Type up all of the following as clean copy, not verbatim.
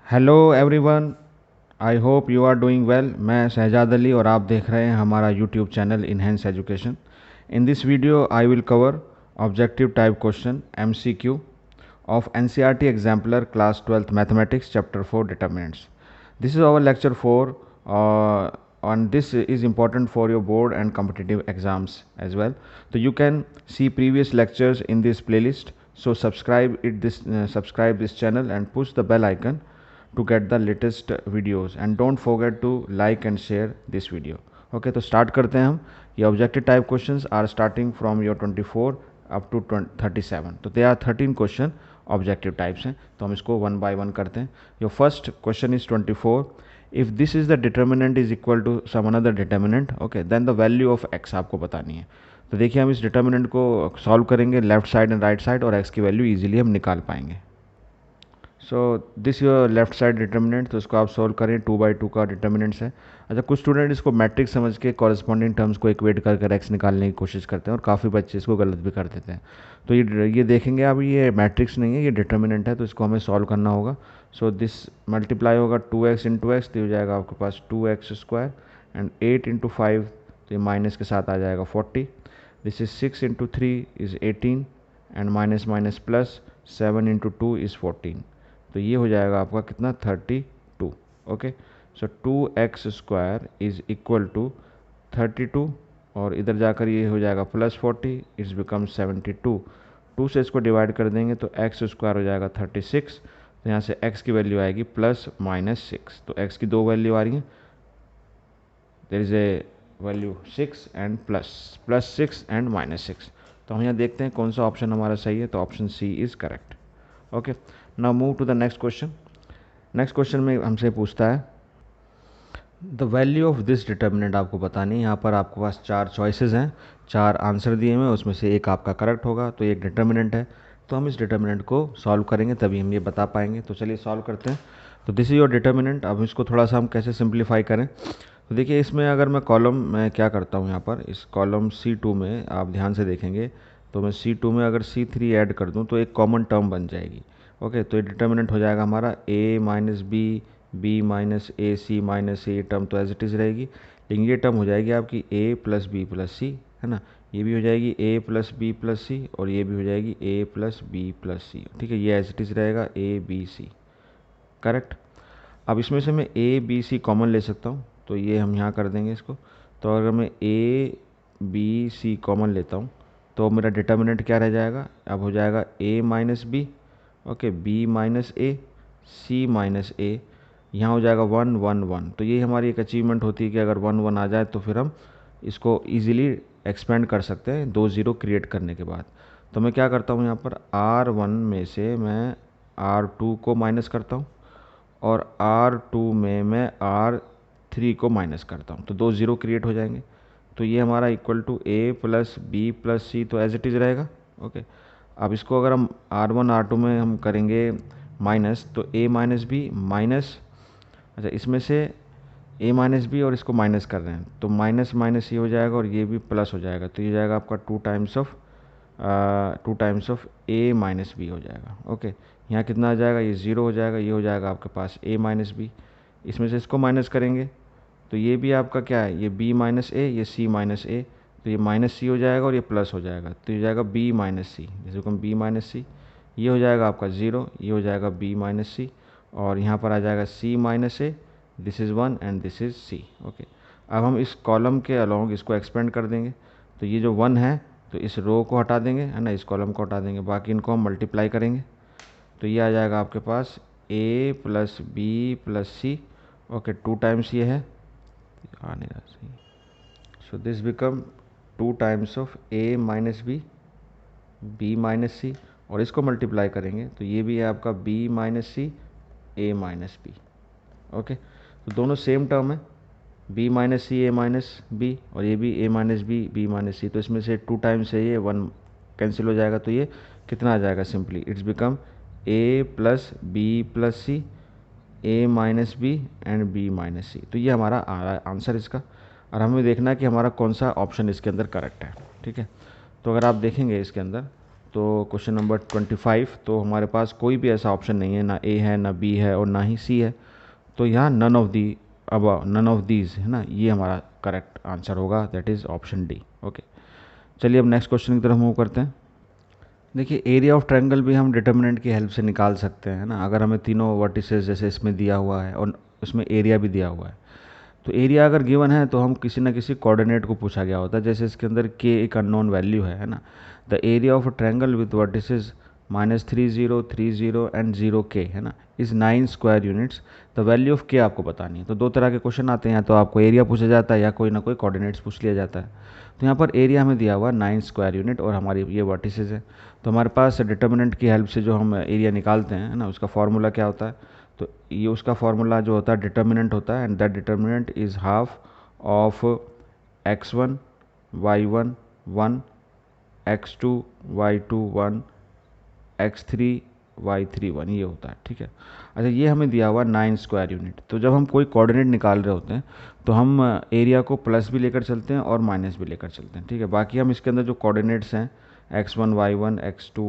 Hello everyone, I hope you are doing well. मैं शहजाद अली और आप देख रहे हैं हमारा YouTube channel enhance education. In this video I will cover objective type question MCQ of NCERT Exemplar Class 12th Mathematics Chapter 4 Determinants. This is our lecture 4 and this is important for your board and competitive exams as well. So you can see previous lectures in this playlist. So subscribe this channel and push the bell icon to get the latest videos and don't forget to like and share this video. Okay, तो start करते हैं हम। ये objective type questions are starting from your 24 up to 37. तो there are 13 question objective types हैं, तो हम इसको वन बाय वन करते हैं। Your first question is 24। If this is the determinant is equal to some another determinant, okay, then the value of x आपको बतानी है। तो देखिए हम इस डिटर्मिनेंट को सॉल्व करेंगे left side and right side और एक्स की वैल्यू इजीली हम निकाल पाएंगे। So this your left side determinant, तो इसको आप सोल्व करें। 2/2 का डिटर्मिनेंट्स है। अच्छा, कुछ स्टूडेंट इसको मैट्रिक्स समझ के कॉरस्पॉन्डिंग टर्म्स को इक्वेट कर एक्स निकालने की कोशिश करते हैं और काफ़ी बच्चे इसको गलत भी कर देते हैं। तो ये देखेंगे अब, ये मैट्रिक्स नहीं है, ये डिटर्मिनेंट है, तो इसको हमें सॉल्व करना होगा। सो दिस मल्टीप्लाई होगा 2x इंटू एक्स, तो हो जाएगा आपके पास 2x² एंड 8 इंटू 5, तो ये माइनस के साथ आ जाएगा 40। This is 6 into 3 is 18 and minus minus plus 7 into 2 is 14। तो ये हो जाएगा आपका कितना, 32। Okay, so 2x² is equal to 32 और इधर जाकर ये हो जाएगा प्लस 40, इट्स बिकम 72। 2 से इसको डिवाइड कर देंगे तो x² हो जाएगा 36। तो यहाँ से x की वैल्यू आएगी प्लस माइनस 6। तो x की दो वैल्यू आ रही हैं, there is a value 6 and plus 6 and minus 6। तो हम यहाँ देखते हैं कौन सा ऑप्शन हमारा सही है, तो option C is correct. Okay, now move to the next question. Next question में हमसे पूछता है the value of this determinant आपको बतानी है। यहाँ पर आपके पास 4 चॉइसेस हैं, 4 आंसर दिए हुए हैं, उसमें से एक आपका करेक्ट होगा। तो ये एक डिटर्मिनेंट है, तो हम इस डिटर्मिनेंट को सॉल्व करेंगे तभी हम ये बता पाएंगे। तो चलिए सॉल्व करते हैं। तो दिस इज योर डिटर्मिनेंट। अब इसको थोड़ा सा हम कैसे सिंप्लीफाई करें, तो देखिए इसमें अगर मैं कॉलम में क्या करता हूँ, यहाँ पर इस कॉलम C2 में आप ध्यान से देखेंगे तो मैं C2 में अगर C3 ऐड कर दूँ तो एक कॉमन टर्म बन जाएगी। ओके, तो ये डिटर्मिनेंट हो जाएगा हमारा A minus B, B minus A, C minus A, term तो एज इट इज़ रहेगी, लेकिन ये टर्म हो जाएगी आपकी A plus B plus C, है ना। ये भी हो जाएगी A plus B plus C और ये भी हो जाएगी A plus B plus C। ठीक है, ये एज इट इज़ रहेगा ABC, करेक्ट। अब इसमें से मैं ABC कॉमन ले सकता हूँ, तो ये हम यहाँ कर देंगे इसको। तो अगर मैं ABC कॉमन लेता हूँ तो मेरा डिटर्मिनेंट क्या रह जाएगा, अब हो जाएगा A minus B, okay, B minus A, C minus A, यहाँ हो जाएगा 1 1 1। तो ये हमारी एक अचीवमेंट होती है कि अगर 1 1 आ जाए तो फिर हम इसको ईजिली एक्सपेंड कर सकते हैं 2 0 क्रिएट करने के बाद। तो मैं क्या करता हूँ, यहाँ पर R1 में से मैं R2 को माइनस करता हूँ और R2 में मैं R3 को माइनस करता हूँ, तो 2 0 क्रिएट हो जाएंगे। तो ये हमारा equal to A plus B plus C, तो एज इट इज़ रहेगा। ओके, अब इसको अगर हम R1 R2 में हम करेंगे माइनस, तो A माइनस बी माइनस, अच्छा इसमें से A माइनस बी और इसको माइनस कर रहे हैं तो माइनस माइनस ये हो जाएगा और ये भी प्लस हो जाएगा, तो ये जाएगा आपका 2 times of A minus B हो जाएगा। ओके, यहाँ कितना आ जाएगा, ये 0 हो जाएगा, ये हो जाएगा आपके पास A माइनस बी। इसमें से इसको माइनस करेंगे तो ये भी आपका क्या है, ये B माइनस ए, ये C माइनस ए, तो ये माइनस C हो जाएगा और ये प्लस हो जाएगा, तो ये जाएगा B माइनस सी, जैसे हम B माइनस सी, ये हो जाएगा आपका 0, ये हो जाएगा B माइनस सी और यहाँ पर आ जाएगा C minus A, this is 1 and this is C। Okay, अब हम इस कॉलम के अलोंग इसको एक्सपेंड कर देंगे, तो ये जो 1 है तो इस रो को हटा देंगे, है ना, इस कॉलम को हटा देंगे, बाकी इनको हम मल्टीप्लाई करेंगे। तो ये आ जाएगा आपके पास A plus B plus C, okay, 2 times ये है, आ नहीं रहा सही, so this become 2 times of A minus B, B minus C, और इसको मल्टीप्लाई करेंगे तो ये भी है आपका B minus C, A minus B. Okay, तो दोनों सेम टर्म है, B minus C A minus B और ये भी A minus B B minus C, तो इसमें से 2 टाइम्स है, ये 1 कैंसिल हो जाएगा, तो ये कितना आ जाएगा, simply it's become A plus B plus C, A minus B and B minus C. तो ये हमारा आंसर इसका, और हमें देखना है कि हमारा कौन सा ऑप्शन इसके अंदर करेक्ट है। ठीक है, तो अगर आप देखेंगे इसके अंदर तो क्वेश्चन नंबर 25, तो हमारे पास कोई भी ऐसा ऑप्शन नहीं है, ना ए है, ना बी है और ना ही सी है। तो यहाँ नन ऑफ दी अब नन ऑफ दीज है ना, ये हमारा करेक्ट आंसर होगा, that is option D. Okay, चलिए अब नेक्स्ट क्वेश्चन की तरफ मूव करते हैं। देखिए एरिया ऑफ ट्रायंगल भी हम डिटर्मिनेंट की हेल्प से निकाल सकते हैं, है ना। अगर हमें तीनों वर्टिसेस जैसे इसमें दिया हुआ है और उसमें एरिया भी दिया हुआ है, तो एरिया अगर गिवन है तो हम किसी ना किसी कोऑर्डिनेट को पूछा गया होता है। जैसे इसके अंदर के एक अननोन वैल्यू है ना। The area of a triangle with vertices -30, 30 and 0k है ना is 9 square units. The value of के आपको बतानी है। तो दो तरह के क्वेश्चन आते हैं, या तो आपको एरिया पूछा जाता है या कोई ना कोई कोऑर्डिनेट्स पूछ लिया जाता है। तो यहाँ पर एरिया हमें दिया हुआ 9 स्क्वायर यूनिट और हमारी ये वर्टिसेस है। तो हमारे पास डिटर्मिनेंट की हेल्प से जो हम एरिया निकालते हैं ना, उसका फॉर्मूला क्या होता है। तो ये उसका फॉर्मूला जो होता है डिटर्मिनेंट होता है, and that determinant is half of x1 y1 1 x2 y2 1 x3 y3 1, ये होता है, ठीक है। अच्छा, ये हमें दिया हुआ 9 स्क्वायर यूनिट। तो जब हम कोई कोऑर्डिनेट निकाल रहे होते हैं तो हम एरिया को प्लस भी लेकर चलते हैं और माइनस भी लेकर चलते हैं, ठीक है। बाकी हम इसके अंदर जो कोऑर्डिनेट्स हैं x1 y1 x2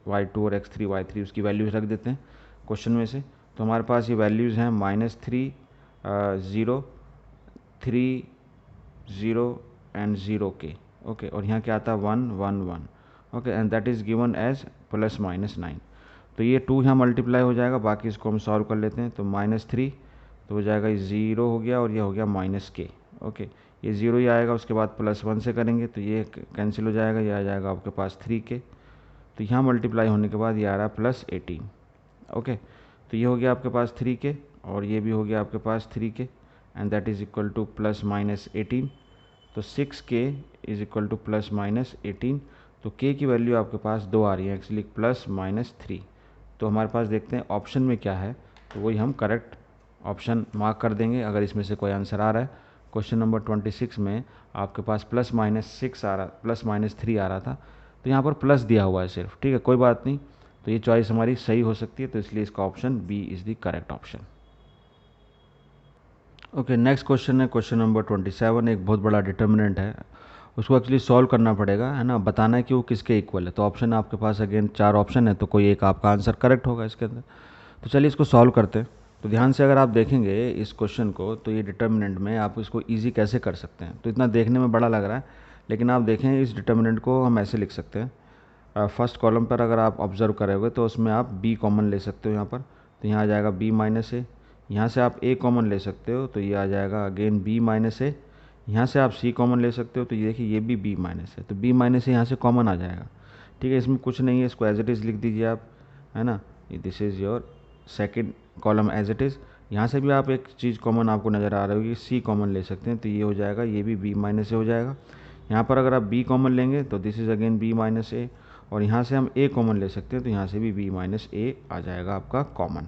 y2 और x3 y3 उसकी वैल्यूज रख देते हैं क्वेश्चन में से। तो हमारे पास ये वैल्यूज़ हैं -3 0 3 0 एंड 0k। ओके, और यहाँ क्या आता है 1 1 1। Okay, and that is given as +-9। तो ये 2 यहाँ मल्टीप्लाई हो जाएगा, बाकी इसको हम सॉल्व कर लेते हैं। तो -3 तो हो जाएगा 0 हो गया और ये हो गया -k। ओके, ये 0 ही आएगा, उसके बाद +1 से करेंगे तो ये कैंसिल हो जाएगा, ये आ जाएगा आपके पास 3k। तो यहाँ मल्टीप्लाई होने के बाद ये आ रहा है +18। ओके, तो ये हो गया आपके पास 3k और ये भी हो गया आपके पास 3k, and that is equal to +-18। तो 6k इज़ इक्वल टू +-18। तो k की वैल्यू आपके पास 2 आ रही है एक्चुअली, +-3। तो हमारे पास देखते हैं ऑप्शन में क्या है, तो वही हम करेक्ट ऑप्शन मार्क कर देंगे अगर इसमें से कोई आंसर आ रहा है। क्वेश्चन नंबर 26 में आपके पास +-6 आ रहा, +-3 आ रहा था, तो यहाँ पर प्लस दिया हुआ है सिर्फ, ठीक है, कोई बात नहीं। तो ये चॉइस हमारी सही हो सकती है, तो इसलिए इसका option B is the correct option. Okay, next question है क्वेश्चन नंबर 27। एक बहुत बड़ा डिटर्मिनेंट है, उसको एक्चुअली सॉल्व करना पड़ेगा, है ना, बताना है कि वो किसके इक्वल है। तो ऑप्शन आपके पास अगेन 4 ऑप्शन है, तो कोई एक आपका आंसर करेक्ट होगा इसके अंदर। तो चलिए इसको सॉल्व करते हैं। तो ध्यान से अगर आप देखेंगे इस क्वेश्चन को, तो ये डिटर्मिनेंट में आप इसको ईजी कैसे कर सकते हैं। तो इतना देखने में बड़ा लग रहा है, लेकिन आप देखें इस डिटर्मिनेंट को हम ऐसे लिख सकते हैं। फर्स्ट कॉलम पर अगर आप ऑब्जर्व करोगे तो उसमें आप बी कॉमन ले सकते हो यहाँ पर, तो यहाँ आ जाएगा b-a। यहाँ से आप a कॉमन ले सकते हो, तो ये आ जाएगा अगेन b-a। यहाँ से आप c कॉमन ले सकते हो, तो ये देखिए ये भी b- है, तो b- यहाँ से कॉमन आ जाएगा, ठीक है। इसमें कुछ नहीं है, इसको एज इट इज़ लिख दीजिए आप, है ना। This is your second column as it is. यहाँ से भी आप एक चीज़ कॉमन आपको नज़र आ रही होगी, c कॉमन ले सकते हैं, तो ये हो जाएगा, ये भी b- हो जाएगा। यहाँ पर अगर आप b कॉमन लेंगे तो दिस इज़ अगेन b-a, और यहाँ से हम a कॉमन ले सकते हैं, तो यहाँ से भी b-a आ जाएगा आपका कॉमन।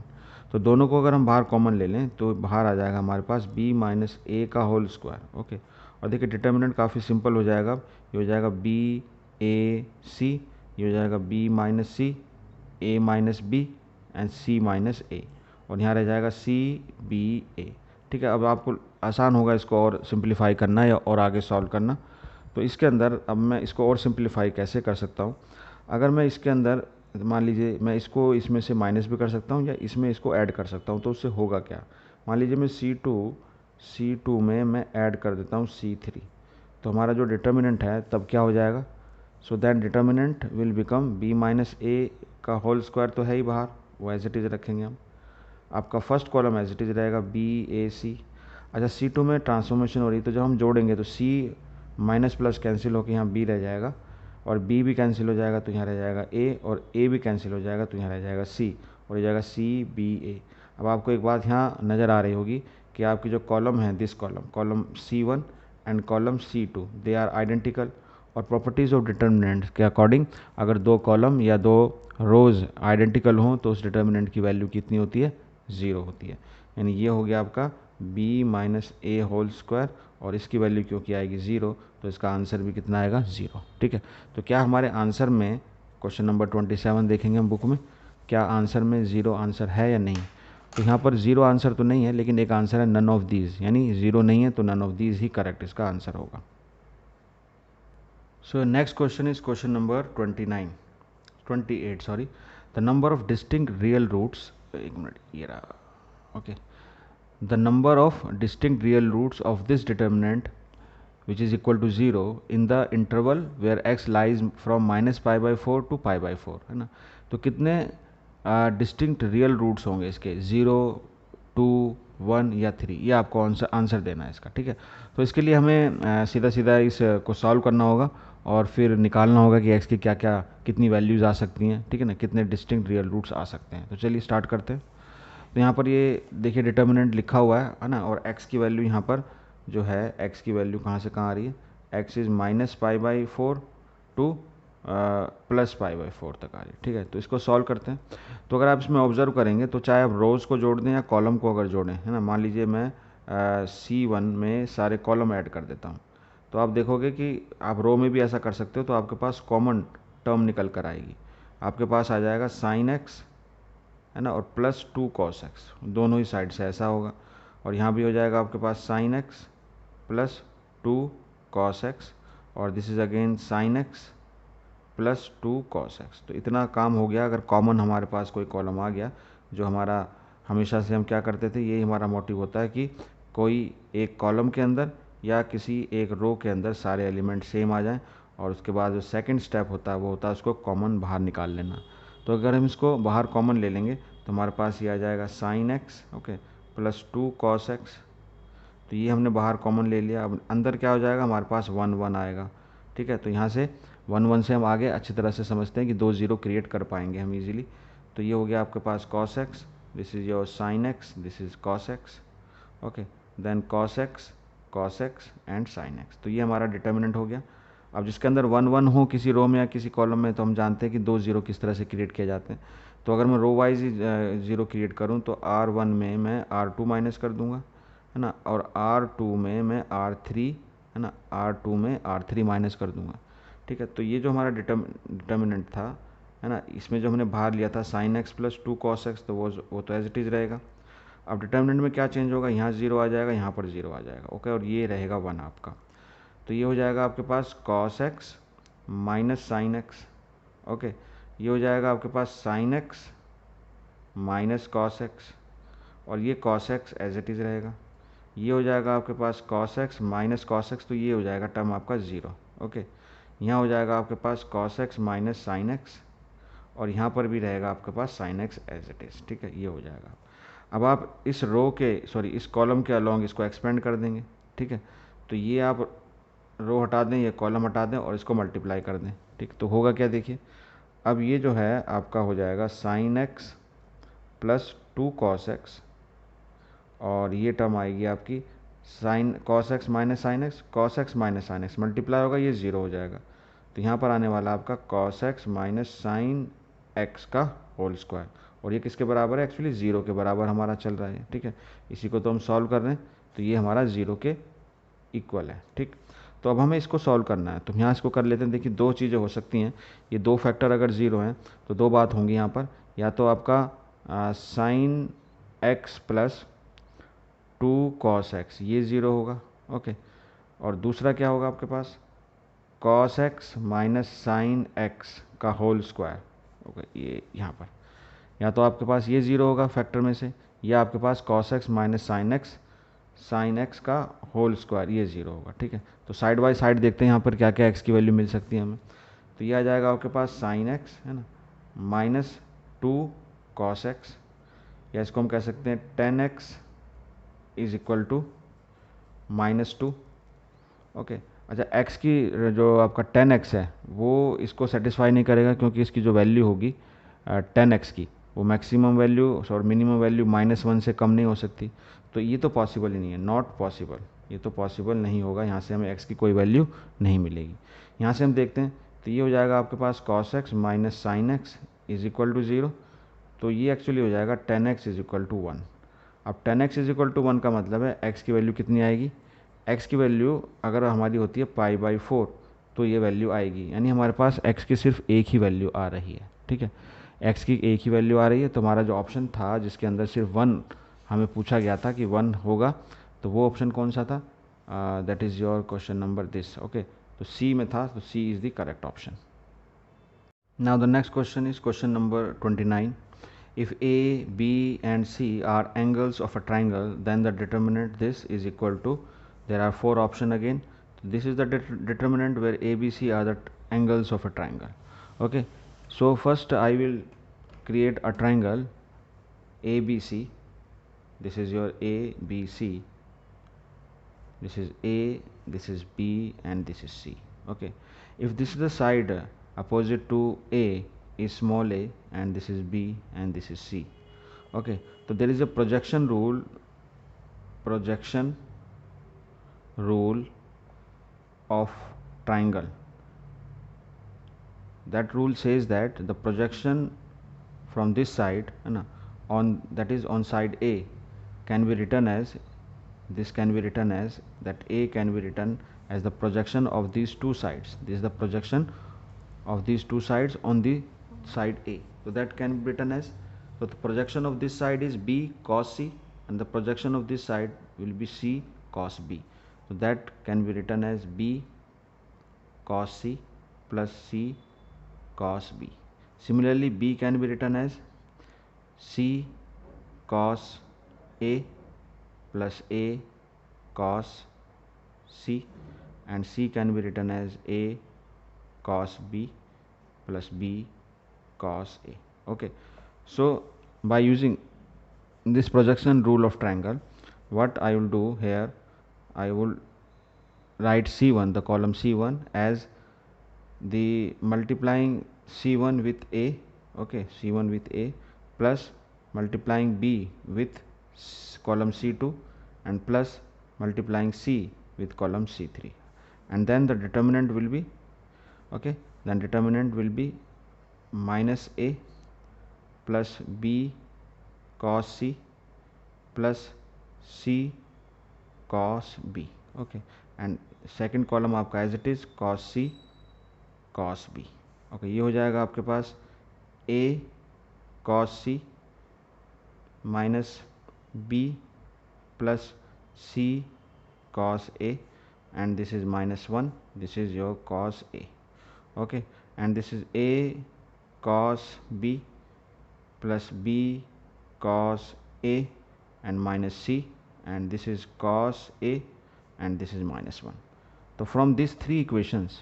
तो दोनों को अगर हम बाहर कॉमन ले लें तो बाहर आ जाएगा हमारे पास b-a का होल स्क्वायर। ओके, और देखिए डिटर्मिनेंट काफ़ी सिंपल हो जाएगा, ये हो जाएगा b-a-c, ये हो जाएगा b-c, a-b एंड c-a, और यहाँ रह जाएगा c-b-a, ठीक है। अब आपको आसान होगा इसको और सिंप्लीफाई करना या और आगे सॉल्व करना। तो इसके अंदर अब मैं इसको और सिंप्लीफाई कैसे कर सकता हूँ। अगर मैं इसके अंदर मान लीजिए मैं इसको इसमें से माइनस भी कर सकता हूँ या इसमें इसको ऐड कर सकता हूँ, तो उससे होगा क्या। मान लीजिए मैं C2 में मैं ऐड कर देता हूँ C3, तो हमारा जो डिटर्मिनेंट है तब क्या हो जाएगा। So that determinant will become b-a का होल स्क्वायर, तो है ही बाहर, वो एज इट इज़ रखेंगे हम। आपका first column as it is रहेगा b-a-c। अच्छा, C2 में ट्रांसफॉर्मेशन हो रही है, तो जब हम जोड़ेंगे तो C माइनस प्लस कैंसिल होकर यहाँ b रह जाएगा, और b भी कैंसिल हो जाएगा तो यहाँ रह जाएगा a, और a भी कैंसिल हो जाएगा तो यहाँ रह जाएगा c, और हो जाएगा c-b-a। अब आपको एक बात यहाँ नज़र आ रही होगी कि आपकी जो कॉलम है, this column C1 and column C2 they are identical, और प्रॉपर्टीज़ ऑफ डिटर्मिनेंट के अकॉर्डिंग अगर दो कॉलम या दो रोज़ आइडेंटिकल हों तो उस डिटर्मिनेंट की वैल्यू कितनी होती है, 0 होती है। यानी ये हो गया आपका b-a होल स्क्वायर, और इसकी वैल्यू क्योंकि आएगी 0, तो इसका आंसर भी कितना आएगा, 0, ठीक है। तो क्या हमारे आंसर में क्वेश्चन नंबर 27 देखेंगे हम बुक में, क्या आंसर में 0 आंसर है या नहीं। तो यहाँ पर 0 आंसर तो नहीं है, लेकिन एक आंसर है नन ऑफ दीज, यानी 0 नहीं है तो नन ऑफ दीज ही करेक्ट इसका आंसर होगा। So next question is question number 29। 28 sorry, the number of distinct real roots, एक मिनट ये रहा, okay, the number of distinct real roots of this determinant which is equal to 0 in the interval where x lies from minus pi by 4 to pi by 4, है ना। तो कितने distinct real roots होंगे इसके, 0, 2, 1 या 3, ये आपको आंसर देना है इसका, ठीक है। तो इसके लिए हमें सीधा सीधा इस को सॉल्व करना होगा और फिर निकालना होगा कि x की क्या क्या कितनी वैल्यूज़ आ सकती हैं, ठीक है ना, कितने डिस्टिंक्ट रियल रूट्स आ सकते हैं। तो चलिए स्टार्ट करते हैं। तो यहाँ पर ये देखिए डिटर्मिनेंट लिखा हुआ है ना, और x की वैल्यू यहाँ पर जो है, x की वैल्यू कहाँ से कहाँ आ रही है, x is minus pi by 4 two plus pi by 4 तक आ रही है, ठीक है। तो इसको सॉल्व करते हैं। तो अगर आप इसमें ऑब्जर्व करेंगे तो चाहे आप रोज़ को जोड़ दें या कॉलम को अगर जोड़ें, है ना, मान लीजिए मैं C1 में सारे कॉलम ऐड कर देता हूँ, तो आप देखोगे कि आप रो में भी ऐसा कर सकते हो, तो आपके पास कॉमन टर्म निकल कर आएगी। आपके पास आ जाएगा साइन एक्स, है ना, और प्लस 2 कॉस एक्स, दोनों ही साइड से ऐसा होगा। और यहाँ भी हो जाएगा आपके पास sine x plus 2 cos x, और this is again sine x plus 2 cos x. तो इतना काम हो गया। अगर कॉमन हमारे पास कोई कॉलम आ गया, जो हमारा हमेशा से हम क्या करते थे, यही हमारा मोटिव होता है कि कोई एक कॉलम के अंदर या किसी एक रो के अंदर सारे एलिमेंट सेम आ जाएं, और उसके बाद जो सेकंड स्टेप होता है वो होता है उसको कॉमन बाहर निकाल लेना। तो अगर हम इसको बाहर कॉमन ले लेंगे तो हमारे पास ये आ जाएगा sign x, okay, plus 2 cos x. तो ये हमने बाहर कॉमन ले लिया। अब अंदर क्या हो जाएगा, हमारे पास 1 1 आएगा, ठीक है। तो यहाँ से 1 1 से हम आगे अच्छी तरह से समझते हैं कि 2 0 क्रिएट कर पाएंगे हम इजीली। तो ये हो गया आपके पास cos x, this is your sine x, this is cos x, okay, then cos x and sine x. तो ये हमारा डिटर्मिनेंट हो गया। अब जिसके अंदर 1 1 हो किसी रो में या किसी कॉलम में, तो हम जानते हैं कि 2 0 किस तरह से क्रिएट किए जाते हैं। तो अगर मैं रो वाइज ही 0 क्रिएट करूँ तो R1 में मैं R2 माइनस कर दूंगा, है ना, और R2 में मैं R3, है ना, R2 में R3 माइनस कर दूंगा, ठीक है। तो ये जो हमारा डिटर्मिनेंट था, है ना, इसमें जो हमने बाहर लिया था sign x plus 2 cos x, तो वो तो एज इट इज़ रहेगा। अब डिटर्मिनेंट में क्या चेंज होगा, यहाँ 0 आ जाएगा, यहाँ पर 0 आ जाएगा, ओके, और ये रहेगा 1 आपका। तो ये हो जाएगा आपके पास cos x minus sine x, okay, ये हो जाएगा आपके पास sine x minus cos x, और ये cos x as it is रहेगा। ये हो जाएगा आपके पास cos x minus cos x, तो ये हो जाएगा टर्म आपका 0, ओके। यहाँ हो जाएगा आपके पास cos x minus sine x, और यहाँ पर भी रहेगा आपके पास sine x as it is, ठीक है, ये हो जाएगा। अब आप इस रो के इस कॉलम के अलॉन्ग इसको एक्सपेंड कर देंगे, ठीक है। तो ये आप रो हटा दें, ये कॉलम हटा दें और इसको मल्टीप्लाई कर दें, ठीक। तो होगा क्या, देखिए, अब ये जो है आपका हो जाएगा sign x plus 2 cos x, और ये टर्म आएगी आपकी sine cos x minus sine x, cos x minus sine x multiply होगा, ये 0 हो जाएगा। तो यहाँ पर आने वाला आपका cos x minus sine x का होल स्क्वायर, और ये किसके बराबर है, एक्चुअली 0 के बराबर हमारा चल रहा है, ठीक है। इसी को तो हम सॉल्व कर रहे हैं, तो ये हमारा 0 के इक्वल है, ठीक। तो अब हमें इसको सॉल्व करना है, तो यहाँ इसको कर लेते हैं। देखिए, दो चीज़ें हो सकती हैं, ये दो फैक्टर अगर 0 हैं तो दो बात होंगी यहाँ पर, या तो आपका sine x plus 2 cos x ये 0 होगा, ओके, और दूसरा क्या होगा आपके पास, cos x minus sine x का होल स्क्वायर, ओके, ये यहाँ पर, या तो आपके पास ये 0 होगा फैक्टर में से, या आपके पास cos x minus sine x का होल स्क्वायर ये 0 होगा, ठीक है। तो साइड बाय साइड देखते हैं यहाँ पर क्या क्या एक्स की वैल्यू मिल सकती है हमें। तो ये आ जाएगा आपके पास साइन एक्स, है ना, माइनस 2 कॉस एक्स, या इसको हम कह सकते हैं 10x is equal to -2, okay. अच्छा, x की जो आपका 10x है वो इसको सेटिस्फाई नहीं करेगा, क्योंकि इसकी जो वैल्यू होगी 10x की, वो मैक्सिमम वैल्यू और मिनिमम वैल्यू -1 से कम नहीं हो सकती। तो ये तो पॉसिबल ही नहीं है, नॉट पॉसिबल, ये तो पॉसिबल नहीं होगा, यहाँ से हमें x की कोई वैल्यू नहीं मिलेगी। यहाँ से हम देखते हैं, तो ये हो जाएगा आपके पास cos x minus sine x is equal to 0, तो ये एक्चुअली हो जाएगा 10x इज इक्वल टू 1। अब 10x इज इक्वल टू 1 का मतलब है x की वैल्यू कितनी आएगी, x की वैल्यू अगर हमारी होती है पाई बाई 4, तो ये वैल्यू आएगी, यानी हमारे पास x की सिर्फ एक ही वैल्यू आ रही है, ठीक है, x की एक ही वैल्यू आ रही है। तो हमारा जो ऑप्शन था जिसके अंदर सिर्फ 1 हमें पूछा गया था कि 1 होगा, तो वो ऑप्शन कौन सा था, that is your question number this, okay. तो C में था, तो C is the correct option. Now the next question is question number 29. If A, B and C are angles of a triangle, then the determinant this is equal to, there are four options again. This is the determinant where A, B, C are the angles of a triangle. Okay, so first I will create a triangle ABC. This is your ABC. This is A, this is B and this is C. Okay, if this is the side opposite to A is small a and this is B and this is C. Okay, so there is a projection rule of triangle. That rule says that the projection from this side on, that is on side A, can be written as, this can be written as, that A can be written as the projection of these two sides. This is the projection of these two sides on the side A. So that can be written as, so the projection of this side is B cos C and the projection of this side will be C cos B. So that can be written as B cos C plus C cos B. Similarly, B can be written as C cos A plus A cos C, and C can be written as A cos B plus B cos A. Okay, so by using this projection rule of triangle, what I will do here, I will write C1, the column C1, as the multiplying C1 with A, okay, C1 with A, plus multiplying B with column C2 and plus multiplying C with column C3, and then the determinant will be, okay, then determinant will be minus A plus B cos C plus C cos B. Okay, and second column आपका as it is cos C cos B. Okay, ये हो जाएगा आपके पास A cos C minus B plus C cos A, and this is minus 1, this is your cos A. Okay, and this is A cos B plus B cos A and minus C, and this is cos A and this is minus 1. So from these three equations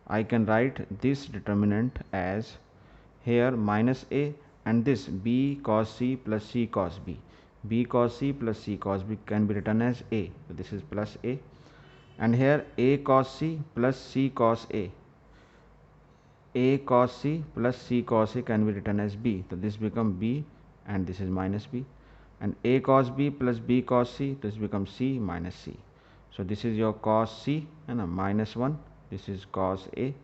I can write this determinant as here minus A, and this B cos C plus C cos B. B cos C plus C cos B can be written as A, so this is plus A, and here A cos C plus C cos A cos C plus C cos A can be written as B, so this become B and this is minus B, and A cos B plus B cos C, this becomes C minus C. So this is your cos C and minus 1, this is cos A,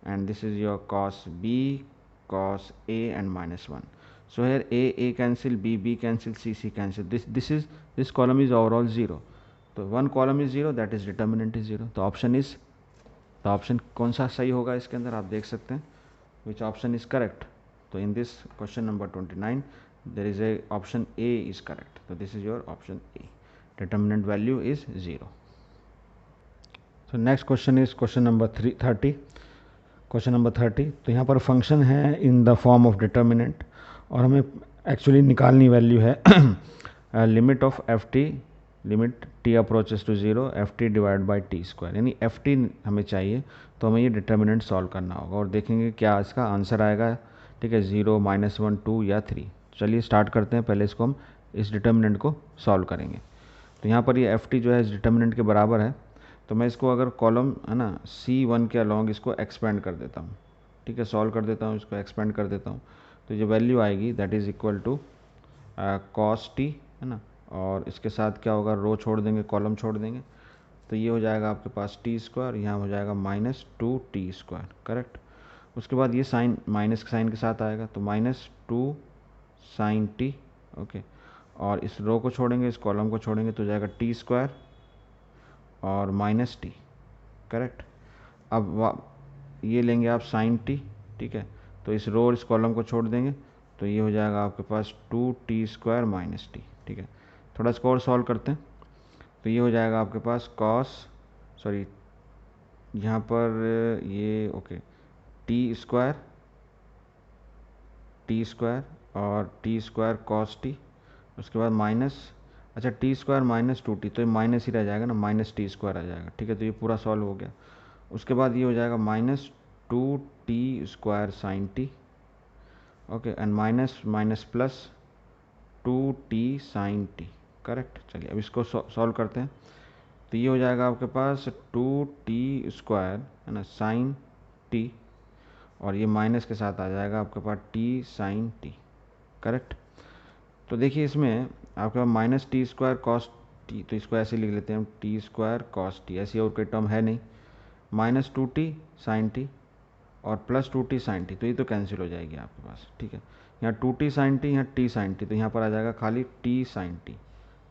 and this is your cos B cos A and minus 1. So here A cancel, B cancel, C cancel, this column is overall 0. So one column is 0, that is determinant is 0. तो option कौन सा सही होगा इसके अंदर आप देख सकते हैं, विच ऑप्शन इज करेक्ट. तो in this question number 29 there is a option A is correct. So this is your option A. Determinant value is 0. So next question is question number 30. Question number 30. तो यहाँ पर function है in the form of determinant और हमें actually निकालनी value है limit of F T, limit T approaches to 0 F T divide by T square, यानी F T हमें चाहिए. तो हमें ये डिटर्मिनेंट सॉल्व करना होगा और देखेंगे क्या इसका आंसर आएगा. ठीक है, 0 -1 2 या 3. चलिए स्टार्ट करते हैं. पहले इसको हम इस डिटर्मिनेंट को सॉल्व करेंगे. तो यहाँ पर ये एफ टी जो है इस डिटर्मिनेंट के बराबर है. तो मैं इसको अगर कॉलम है ना C1 के अलॉन्ग इसको एक्सपेंड कर देता हूँ. ठीक है, सॉल्व कर देता हूँ, इसको एक्सपेंड कर देता हूँ. तो जो वैल्यू आएगी that is equal to cos T, है ना, और इसके साथ क्या होगा, रो छोड़ देंगे, कॉलम छोड़ देंगे. तो ये हो जाएगा आपके पास टी स्क्वायर, यहाँ हो जाएगा -2t स्क्वायर. करेक्ट. उसके बाद ये साइन माइनस साइन के साथ आएगा, तो -2 साइन टी. ओके, और इस रो को छोड़ेंगे, इस कॉलम को छोड़ेंगे, तो जाएगा टी स्क्वायर और माइनस टी. करेक्ट. अब ये लेंगे आप साइन टी. ठीक है, तो इस रो और इस कॉलम को छोड़ देंगे, तो ये हो जाएगा आपके पास 2t स्क्वायर माइनस टी. ठीक है, थोड़ा इसको और सॉल्व करते हैं. तो ये हो जाएगा आपके पास कॉस, सॉरी यहाँ पर ये ओके टी स्क्वायर और टी स्क्वायर कॉस टी, उसके बाद माइनस, अच्छा टी स्क्वायर माइनस 2t, तो ये माइनस ही रह जाएगा ना, माइनस टी स्क्वायर आ जाएगा। ठीक है, तो ये पूरा सॉल्व हो गया। उसके बाद ये हो जाएगा minus 2t square sine T, okay, and minus minus plus 2t sine T. Correct. चलिए अब इसको सॉल्व करते हैं। तो ये हो जाएगा आपके पास 2t स्क्वायर है ना साइन टी, और ये माइनस के साथ आ जाएगा आपके पास टी साइन टी। करेक्ट। तो देखिए इसमें आपके पास minus T square cos T, तो इसको ऐसे लिख लेते हैं हम, टी स्क्वायर कॉस टी, ऐसी और कोई टर्म है नहीं, माइनस 2t साइन टी और प्लस 2t साइन टी, तो ये तो कैंसिल हो जाएगी आपके पास। ठीक है, यहाँ 2t साइन टी, यहाँ t साइन टी, तो यहाँ पर आ जाएगा खाली t साइन टी।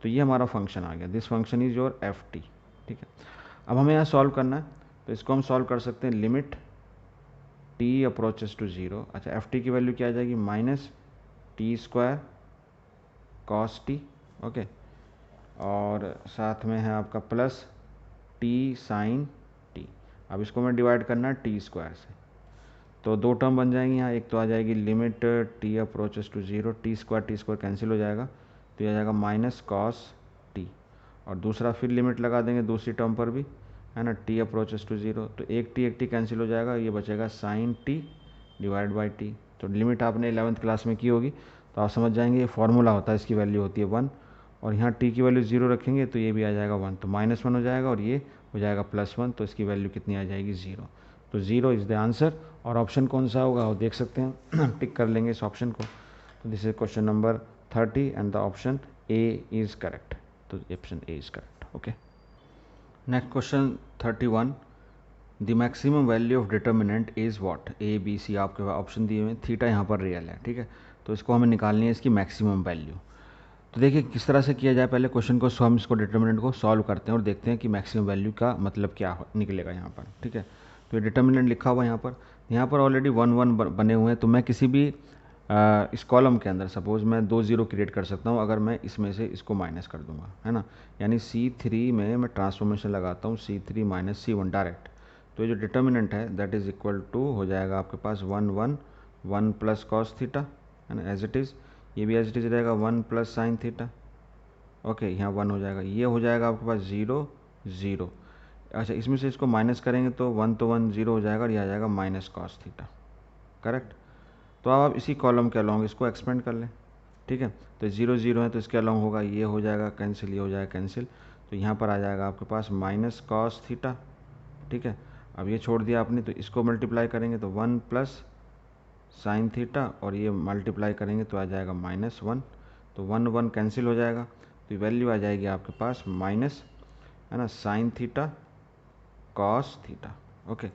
तो ये हमारा फंक्शन आ गया, this function is your F T. ठीक है, अब हमें यहाँ सॉल्व करना है, तो इसको हम सॉल्व कर सकते हैं, limit t approaches to zero. अच्छा एफ टी की वैल्यू क्या आ जाएगी, minus T square cos T, okay, और साथ में है आपका प्लस टी साइन टी। अब इसको मैं डिवाइड करना है टी स्क्वायर से, तो दो टर्म बन जाएंगी यहाँ, एक तो आ जाएगी limit T approaches to zero, T square cancel हो जाएगा, तो ये आ जाएगा माइनस कॉस टी, और दूसरा फिर लिमिट लगा देंगे दूसरी टर्म पर भी, है ना, टी अप्रोचेस टू ज़ीरो, तो एक टी कैंसिल हो जाएगा, ये बचेगा sine T divide by T. तो लिमिट आपने 11th क्लास में की होगी, तो आप समझ जाएंगे ये फॉर्मूला होता है, इसकी वैल्यू होती है 1, और यहाँ टी की वैल्यू 0 रखेंगे तो ये भी आ जाएगा 1, तो -1 हो जाएगा, और ये हो जाएगा +1, तो इसकी वैल्यू कितनी आ जाएगी, 0। तो 0 इज़ द आंसर। और ऑप्शन कौन सा होगा वो देख सकते हैं, टिक कर लेंगे इस ऑप्शन को। तो this is question number 30 and the option A is correct. तो option A is correct. Okay, next question 31, the maximum value of determinant is what, A B C आपके ऑप्शन दिए हुए हैं, थीटा यहाँ पर रियल है। ठीक है, तो इसको हमें निकालनी है इसकी मैक्सिमम वैल्यू। तो देखिए किस तरह से किया जाए, पहले क्वेश्चन को हम इसको डिटर्मिनेंट को सॉल्व करते हैं और देखते हैं कि मैक्सिमम वैल्यू का मतलब क्या निकलेगा यहाँ पर। ठीक है, तो ये डिटर्मिनेंट लिखा हुआ यहाँ पर ऑलरेडी 1 1 बने हुए हैं, तो मैं किसी भी इस कॉलम के अंदर सपोज मैं 2 0 क्रिएट कर सकता हूँ, अगर मैं इसमें से इसको माइनस कर दूंगा, है ना, यानी C3 में मैं ट्रांसफॉर्मेशन लगाता हूँ, C3 माइनस C1 डायरेक्ट, तो ये जो डिटर्मिनेंट है दैट इज़ इक्वल टू हो जाएगा आपके पास 1 1 1 प्लस कॉस थीटा, है ना, एज इट इज़, ये भी एज इट इज़ रहेगा 1 प्लस साइन थीटा, ओके, यहाँ 1 हो जाएगा, ये हो जाएगा आपके पास 0 0। अच्छा इसमें से इसको माइनस करेंगे तो 1 तो 1 0 हो जाएगा, और यह आ जाएगा माइनस कॉस थीटा। करेक्ट। तो अब आप इसी कॉलम के अलॉन्ग इसको एक्सपेंड कर लें। ठीक है, तो 0 0 है तो इसके अलॉन्ग होगा, ये हो जाएगा कैंसिल, ये हो जाएगा कैंसिल, तो यहाँ पर आ जाएगा आपके पास माइनस कॉस थीटा। ठीक है, अब ये छोड़ दिया आपने, तो इसको मल्टीप्लाई करेंगे तो 1 प्लस साइन थीटा, और ये मल्टीप्लाई करेंगे तो आ जाएगा -1, तो 1 1 कैंसिल हो जाएगा, तो वैल्यू आ जाएगी आपके पास माइनस, है ना, sine theta cos theta. Okay,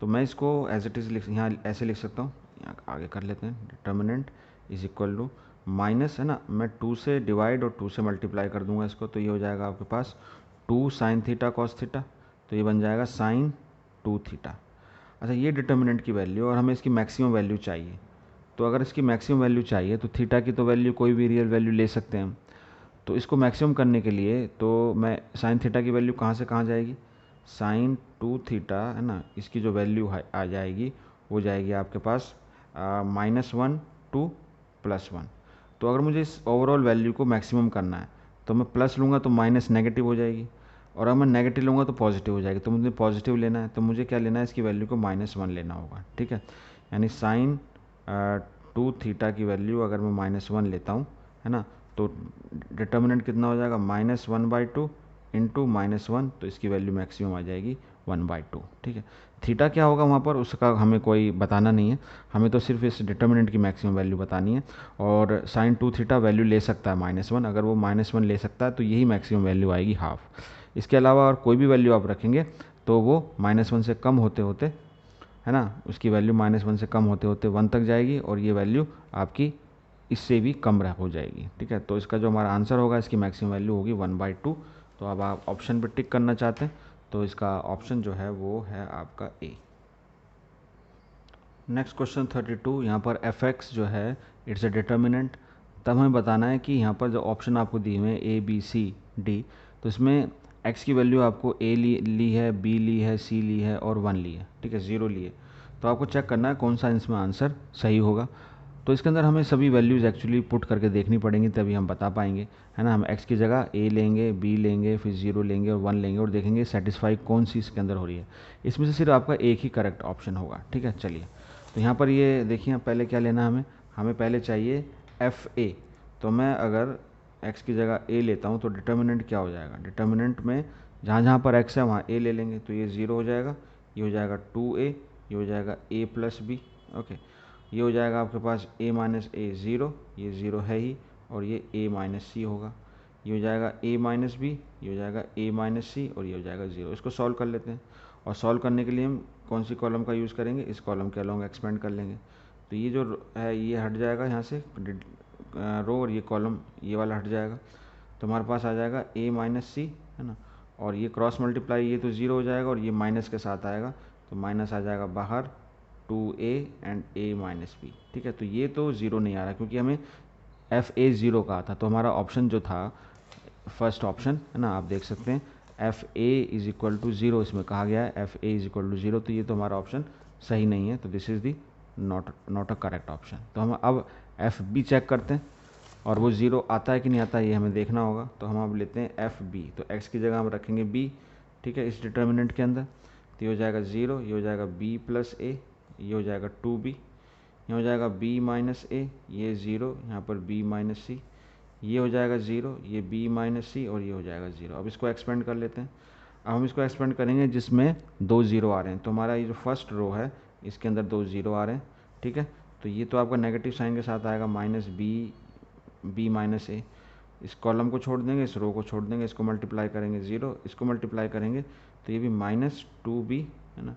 तो मैं इसको एज इट इज़ यहाँ ऐसे लिख सकता हूँ, यहाँ आगे कर लेते हैं, determinant is equal to minus, है ना, मैं 2 से डिवाइड और 2 से मल्टीप्लाई कर दूंगा इसको, तो ये हो जाएगा आपके पास 2 साइन थीटा कॉस थीटा, तो ये बन जाएगा साइन 2 थीटा। अच्छा ये डिटर्मिनेंट की वैल्यू, और हमें इसकी मैक्सिमम वैल्यू चाहिए, तो अगर इसकी मैक्सिमम वैल्यू चाहिए तो थीटा की तो वैल्यू कोई भी रियल वैल्यू ले सकते हैं हम, तो इसको मैक्सिमम करने के लिए तो मैं साइन थीटा की वैल्यू कहाँ से कहाँ जाएगी, साइन 2 थीटा, है ना, इसकी जो वैल्यू आ जाएगी वो जाएगी आपके पास -1 टू +1। तो अगर मुझे इस ओवरऑल वैल्यू को मैक्सिमम करना है तो मैं प्लस लूँगा तो माइनस नेगेटिव हो जाएगी, और अगर मैं नेगेटिव लूँगा तो पॉजिटिव हो जाएगी, तो मुझे पॉजिटिव लेना है, तो मुझे क्या लेना है, इसकी वैल्यू को -1 लेना होगा। ठीक है, यानी साइन 2 थीटा की वैल्यू अगर मैं -1 लेता हूँ, है ना, तो डिटर्मिनेंट कितना हो जाएगा, -1/2 इंटू -1, तो इसकी वैल्यू मैक्सिमम आ जाएगी 1/2। ठीक है, थीटा क्या होगा वहाँ पर उसका हमें कोई बताना नहीं है, हमें तो सिर्फ इस डिटर्मिनेंट की मैक्सिमम वैल्यू बतानी है, और साइन 2 थीटा वैल्यू ले सकता है -1, अगर वो -1 ले सकता है तो यही मैक्सिमम वैल्यू आएगी हाफ। इसके अलावा और कोई भी वैल्यू आप रखेंगे तो वो -1 से कम होते होते, है ना, उसकी वैल्यू -1 से कम होते होते 1 तक जाएगी, और ये वैल्यू आपकी इससे भी कम हो जाएगी। ठीक है, तो इसका जो हमारा आंसर होगा इसकी मैक्सिमम वैल्यू होगी 1/2। तो अब आप ऑप्शन पे टिक करना चाहते हैं, तो इसका ऑप्शन जो है वो है आपका ए। नेक्स्ट क्वेश्चन 32, यहाँ पर fx जो है इट्स अ डिटर्मिनेंट। तब हमें बताना है कि यहाँ पर जो ऑप्शन आपको दिए हुए हैं ए बी सी डी, तो इसमें x की वैल्यू आपको a ली है, b ली है, c ली है और 1 ली है। ठीक है, 0 ली है, तो आपको चेक करना है कौन सा इसमें आंसर सही होगा। तो इसके अंदर हमें सभी वैल्यूज़ एक्चुअली पुट करके देखनी पड़ेंगी, तभी हम बता पाएंगे, है ना। हम x की जगह a लेंगे, b लेंगे, फिर 0 लेंगे और 1 लेंगे और देखेंगे सेटिस्फाई कौन सी इसके अंदर हो रही है। इसमें से सिर्फ आपका एक ही करेक्ट ऑप्शन होगा, ठीक है। चलिए, तो यहाँ पर ये देखिए, पहले क्या लेना है हमें पहले चाहिए fa। तो मैं अगर x की जगह a लेता हूँ तो डिटर्मिनेंट क्या हो जाएगा, डिटर्मिनेंट में जहाँ जहाँ पर x है वहाँ a ले लेंगे, तो ये 0 हो जाएगा, ये हो जाएगा 2a, ये हो जाएगा a प्लस बी, ओके। ये हो जाएगा आपके पास a माइनस ए 0, ये 0 है ही, और ये a माइनस सी होगा। ये हो जाएगा a माइनस बी, ये हो जाएगा a माइनस सी, और ये हो जाएगा 0। इसको सॉल्व कर लेते हैं, और सॉल्व करने के लिए हम कौन सी कॉलम का यूज़ करेंगे, इस कॉलम के अलॉन्ग एक्सपेंड कर लेंगे। तो ये जो है ये हट जाएगा यहाँ से रो, और ये कॉलम ये वाला हट जाएगा, तो हमारे पास आ जाएगा a माइनस सी, है ना। और ये क्रॉस मल्टीप्लाई, ये तो 0 हो जाएगा, और ये माइनस के साथ आएगा, तो माइनस आ जाएगा बाहर 2a and a minus B, ठीक है। तो ये तो 0 नहीं आ रहा क्योंकि हमें fa 0 कहा था, तो हमारा ऑप्शन जो था फर्स्ट ऑप्शन, है ना, आप देख सकते हैं fa इज इक्वल टू 0 इसमें कहा गया है, fa इज इक्वल टू 0, तो ये तो हमारा ऑप्शन सही नहीं है, तो this is the not a correct option. तो हम अब fb चेक करते हैं, और वो 0 आता है कि नहीं आता है ये हमें देखना होगा। तो हम अब लेते हैं fb, तो x की जगह हम रखेंगे b, ठीक है, इस डिटर्मिनेंट के अंदर। तो ये हो जाएगा 0, ये हो जाएगा b प्लस a, ये हो जाएगा 2b, ये हो जाएगा b माइनस ए, ये 0, यहाँ पर b माइनस सी, ये हो जाएगा 0, ये b माइनस सी, और ये हो जाएगा 0। अब इसको एक्सपेंड कर लेते हैं। अब हम इसको एक्सपेंड करेंगे जिसमें 2 0 आ रहे हैं, तो हमारा ये जो फर्स्ट रो है इसके अंदर 2 0 आ रहे हैं, ठीक है। तो ये तो आपका नेगेटिव साइन के साथ आएगा, माइनस बी माइनस ए। इस कॉलम को छोड़ देंगे, इस रो को छोड़ देंगे, इसको मल्टीप्लाई करेंगे 0, इसको मल्टीप्लाई करेंगे तो ये भी माइनस 2b, है ना,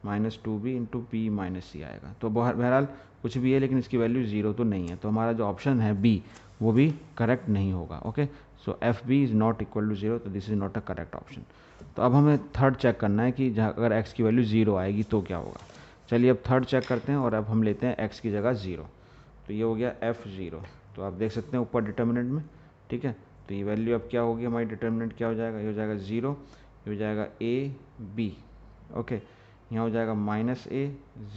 minus 2b into B minus C आएगा। तो बहरहाल कुछ भी है, लेकिन इसकी वैल्यू 0 तो नहीं है, तो हमारा जो ऑप्शन है बी वो भी करेक्ट नहीं होगा, okay. So F B is not equal to 0, तो this is not a correct option. तो अब हमें थर्ड चेक करना है कि अगर x की वैल्यू 0 आएगी तो क्या होगा। चलिए अब थर्ड चेक करते हैं, और अब हम लेते हैं x की जगह 0, तो ये हो गया f0। तो आप देख सकते हैं ऊपर डिटर्मिनेंट में, ठीक है। तो ये वैल्यू अब क्या होगी, हमारी डिटर्मिनेंट क्या हो जाएगा, ये हो जाएगा 0, ये हो जाएगा a b, ओके। यहाँ हो जाएगा माइनस ए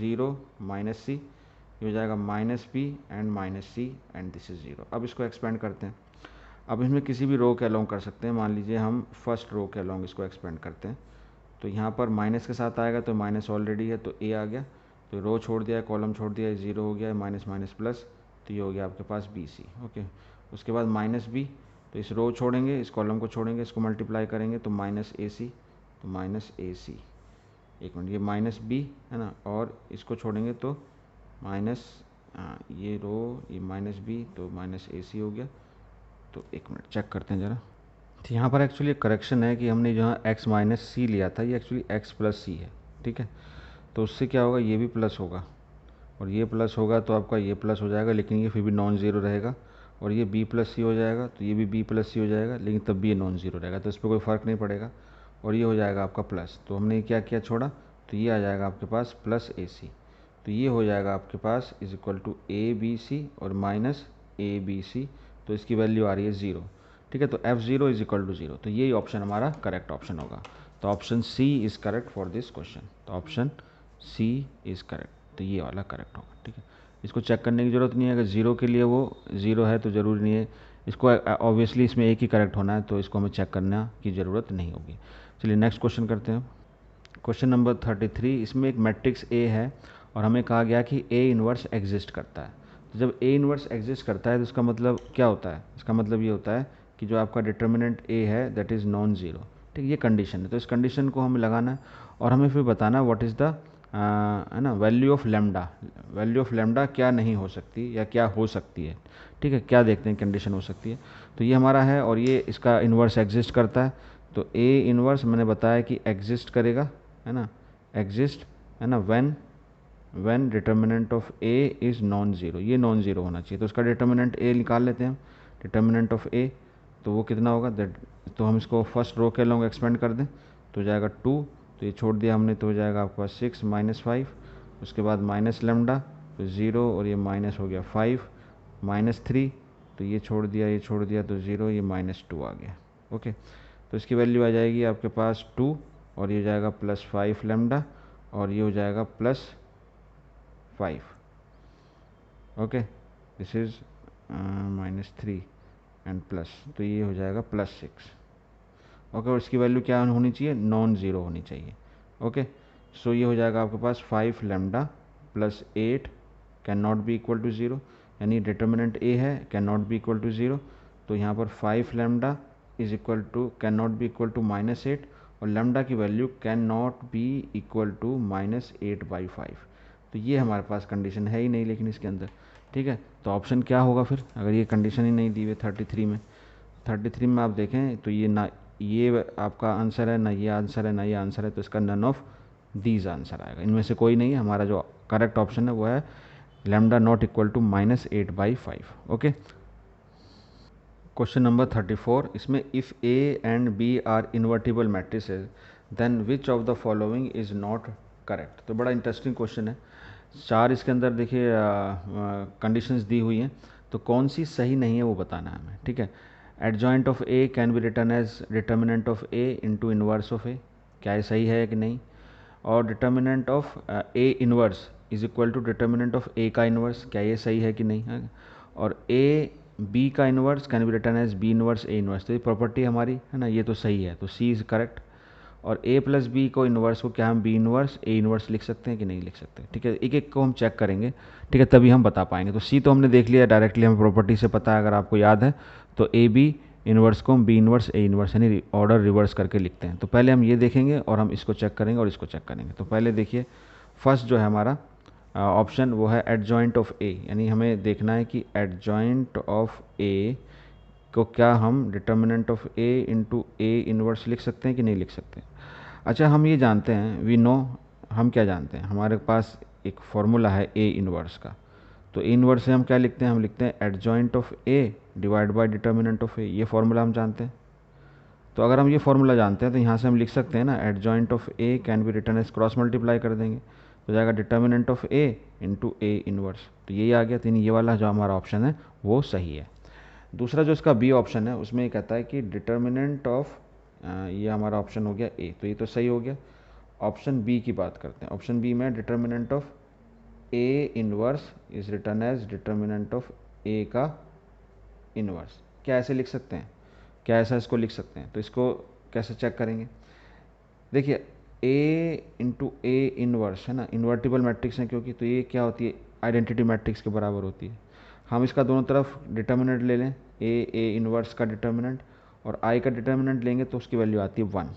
0 माइनस सी, ये हो जाएगा minus B and minus C, and this is 0। अब इसको एक्सपेंड करते हैं। अब इसमें किसी भी रो के अलॉन्ग कर सकते हैं, मान लीजिए हम फर्स्ट रो के अलॉन्ग इसको एक्सपेंड करते हैं। तो यहाँ पर माइनस के साथ आएगा, तो माइनस ऑलरेडी है तो ए आ गया, तो रो छोड़ दिया है, कॉलम छोड़ दिया है, 0 हो गया है, माइनस माइनस प्लस, तो ये हो गया आपके पास बी सी, ओके। उसके बाद माइनस बी, तो इस रो छोड़ेंगे, इस कॉलम को छोड़ेंगे, इसको मल्टीप्लाई करेंगे तो माइनस ए सी, तो माइनस ए सी, एक मिनट, ये माइनस बी है ना, और इसको छोड़ेंगे तो माइनस, ये रो, ये माइनस बी, तो माइनस ए सी हो गया। तो एक मिनट चेक करते हैं ज़रा। तो यहाँ पर एक्चुअली करेक्शन है कि हमने जहाँ x माइनस सी लिया था ये एक्चुअली x प्लस सी है, ठीक है। तो उससे क्या होगा, ये भी प्लस होगा, और ये प्लस होगा तो आपका ये प्लस हो जाएगा, लेकिन ये फिर भी नॉन ज़ीरो रहेगा। और ये b प्लस सी हो जाएगा, तो ये भी b प्लस सी हो जाएगा, लेकिन तब भी ये नॉन ज़ीरो रहेगा, तो इस पर कोई फ़र्क नहीं पड़ेगा। और ये हो जाएगा आपका प्लस, तो हमने क्या किया, छोड़ा, तो ये आ जाएगा आपके पास प्लस ए सी। तो ये हो जाएगा आपके पास is equal to A B C और माइनस ए बी सी, तो इसकी वैल्यू आ रही है 0, ठीक है। तो f0 इज इक्वल टू 0, तो यही ऑप्शन हमारा करेक्ट ऑप्शन होगा। तो option C is correct for this question, तो ऑप्शन सी इज़ करेक्ट, तो ये वाला करेक्ट होगा, ठीक है। इसको चेक करने की ज़रूरत नहीं है, अगर 0 के लिए वो 0 है तो ज़रूरी नहीं है इसको, ऑब्वियसली इसमें एक ही करेक्ट होना है, तो इसको हमें चेक करने की ज़रूरत नहीं होगी। चलिए नेक्स्ट क्वेश्चन करते हैं। क्वेश्चन नंबर 33, इसमें एक मैट्रिक्स ए है और हमें कहा गया कि ए इन्वर्स एग्जिस्ट करता है। तो जब ए इन्वर्स एग्जिस्ट करता है तो इसका मतलब क्या होता है, इसका मतलब ये होता है कि जो आपका डिटर्मिनेंट ए है दैट इज़ नॉन ज़ीरो, ठीक, ये कंडीशन है। तो इस कंडीशन को हमें लगाना है और हमें फिर बताना व्हाट इज़ द, है ना, value of lambda, value of lambda क्या नहीं हो सकती या क्या हो सकती है, ठीक है, क्या देखते हैं कंडीशन हो सकती है। तो ये हमारा है और ये इसका इन्वर्स एग्जिस्ट करता है। तो ए इन्वर्स मैंने बताया कि एग्जिस्ट करेगा, है ना, एग्जिस्ट, है ना, when determinant of A is non zero, ये नॉन ज़ीरो होना चाहिए। तो उसका डिटर्मिनेंट ए निकाल लेते हैं हम, डिटर्मिनेंट ऑफ ए, तो वो कितना होगा दैट, तो हम इसको फर्स्ट रो के लॉन्ग एक्सपेंड कर दें तो हो जाएगा 2, तो ये छोड़ दिया हमने, तो हो जाएगा आपके पास 6 माइनस 5, उसके बाद माइनस लेमडा, तो 0 और ये माइनस हो गया 5, माइनस 3, तो ये छोड़ दिया, ये छोड़ दिया, तो 0, ये माइनस 2 आ गया, ओके। तो इसकी वैल्यू आ जाएगी आपके पास 2, और ये हो जाएगा प्लस 5 लेमडा, और ये हो जाएगा plus 5, okay, this is -3 and plus, तो ये हो जाएगा +6, ओके। और इसकी वैल्यू क्या होनी चाहिए, नॉन ज़ीरो होनी चाहिए, ओके। सो ये हो जाएगा आपके पास 5 lambda plus 8 cannot be equal to zero, यानी डिटर्मिनेंट ए है cannot be equal to zero, तो यहाँ पर 5 lambda is equal to cannot be equal to -8, और लैम्डा की value cannot be equal to -8/5, तो ये हमारे पास कंडीशन है ही नहीं लेकिन इसके अंदर, ठीक है। तो ऑप्शन क्या होगा फिर, अगर ये कंडीशन ही नहीं दी हुई 33 में आप देखें तो ये ना ये आपका आंसर है, ना ये आंसर है, ना ये आंसर है, तो इसका नन ऑफ दीज आंसर आएगा, इनमें से कोई नहीं है। हमारा जो करेक्ट ऑप्शन है वो है lambda not equal to -8/5, okay. Question number 34, इसमें if A and B are invertible matrices then which of the following is not correct. तो बड़ा इंटरेस्टिंग क्वेश्चन है, चार इसके अंदर देखिए कंडीशंस दी हुई हैं, तो कौन सी सही नहीं है वो बताना है हमें, ठीक है। Adjoint of A can be written as determinant of A into inverse of A, क्या ये सही है कि नहीं। और determinant of A inverse is equal to determinant of A का इनवर्स, क्या ये सही है कि नहीं है। और ए बी का inverse can be written as B inverse A inverse, तो ये प्रॉपर्टी हमारी है ना, ये तो सही है, तो सी इज़ करेक्ट। और ए प्लस बी को इन्वर्स को क्या हम बी इन्वर्स ए इन्वर्स लिख सकते हैं कि नहीं लिख सकते, ठीक है। एक एक को हम चेक करेंगे, ठीक है, तभी हम बता पाएंगे। तो सी तो हमने देख लिया डायरेक्टली, हमें प्रॉपर्टी से पता है, अगर आपको याद है तो ए बी इन्वर्स को हम बी इन्वर्स ए इन्वर्स यानी ऑर्डर रिवर्स करके लिखते हैं। तो पहले हम ये देखेंगे और हम इसको चेक करेंगे और इसको चेक करेंगे। तो पहले देखिए फर्स्ट जो है हमारा ऑप्शन वो है एडजॉइंट ऑफ ए, यानी हमें देखना है कि एडजॉइंट ऑफ ए को क्या हम determinant of A into A inverse लिख सकते हैं कि नहीं लिख सकते। अच्छा, हम ये जानते हैं, वी नो, हम क्या जानते हैं, हमारे पास एक फॉर्मूला है ए इन्वर्स का, तो ए इन्वर्स से हम क्या लिखते हैं, हम लिखते हैं adjoint of A divide by determinant of A, ये फॉर्मूला हम जानते हैं। तो अगर हम ये फॉर्मूला जानते हैं तो यहाँ से हम लिख सकते हैं ना, adjoint of A can be written as, cross multiply कर देंगे तो जाएगा determinant of A into A inverse, तो यही आ गया। तो ये वाला जो हमारा ऑप्शन है वो सही है। दूसरा जो इसका बी ऑप्शन है उसमें ये कहता है कि डिटर्मिनेंट ऑफ, ये हमारा ऑप्शन हो गया ए, तो ये तो सही हो गया। ऑप्शन बी की बात करते हैं, ऑप्शन बी में determinant of A inverse is written as determinant of A का इनवर्स, क्या ऐसे लिख सकते हैं, क्या ऐसा इसको लिख सकते हैं। तो इसको कैसे चेक करेंगे, देखिए ए इंटू ए इनवर्स है ना, इन्वर्टिबल मैट्रिक्स है क्योंकि, तो ये क्या होती है, आइडेंटिटी मैट्रिक्स के बराबर होती है। हम इसका दोनों तरफ डिटर्मिनेंट ले लें, ए इनवर्स का डिटर्मिनेंट और आई का डिटर्मिनेंट लेंगे तो उसकी वैल्यू आती है 1।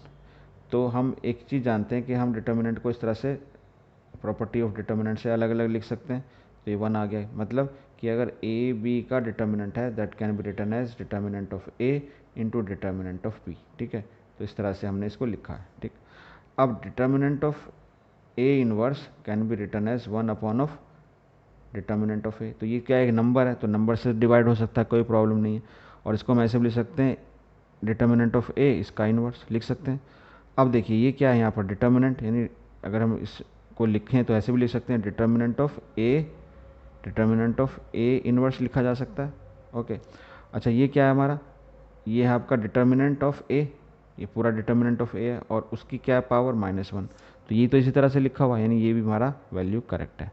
तो हम एक चीज़ जानते हैं कि हम डिटर्मिनेंट को इस तरह से प्रॉपर्टी ऑफ डिटर्मिनेंट से अलग अलग लिख सकते हैं, तो ये 1 आ गया, मतलब कि अगर ए बी का डिटर्मिनेंट है that can be written as determinant of A into determinant of B, ठीक है। तो इस तरह से हमने इसको लिखा है, ठीक। अब determinant of A inverse can be written as 1 upon of determinant of A, तो ये क्या है, एक नंबर है, तो नंबर से डिवाइड हो सकता है, कोई प्रॉब्लम नहीं है। और इसको हम ऐसे भी लिख सकते हैं, डिटर्मिनेंट ऑफ ए इसका इनवर्स लिख सकते हैं। अब देखिए ये क्या है यहाँ पर डिटर्मिनेंट, यानी अगर हम इसको लिखें तो ऐसे भी लिख सकते हैं, डिटर्मिनेंट ऑफ ए इनवर्स लिखा जा सकता है, ओके। अच्छा, ये क्या है हमारा, ये है आपका डिटर्मिनेंट ऑफ ए, ये पूरा डिटर्मिनेंट ऑफ ए है और उसकी क्या पावर -1, तो ये तो इसी तरह से लिखा हुआ है, यानी ये भी हमारा वैल्यू करेक्ट है।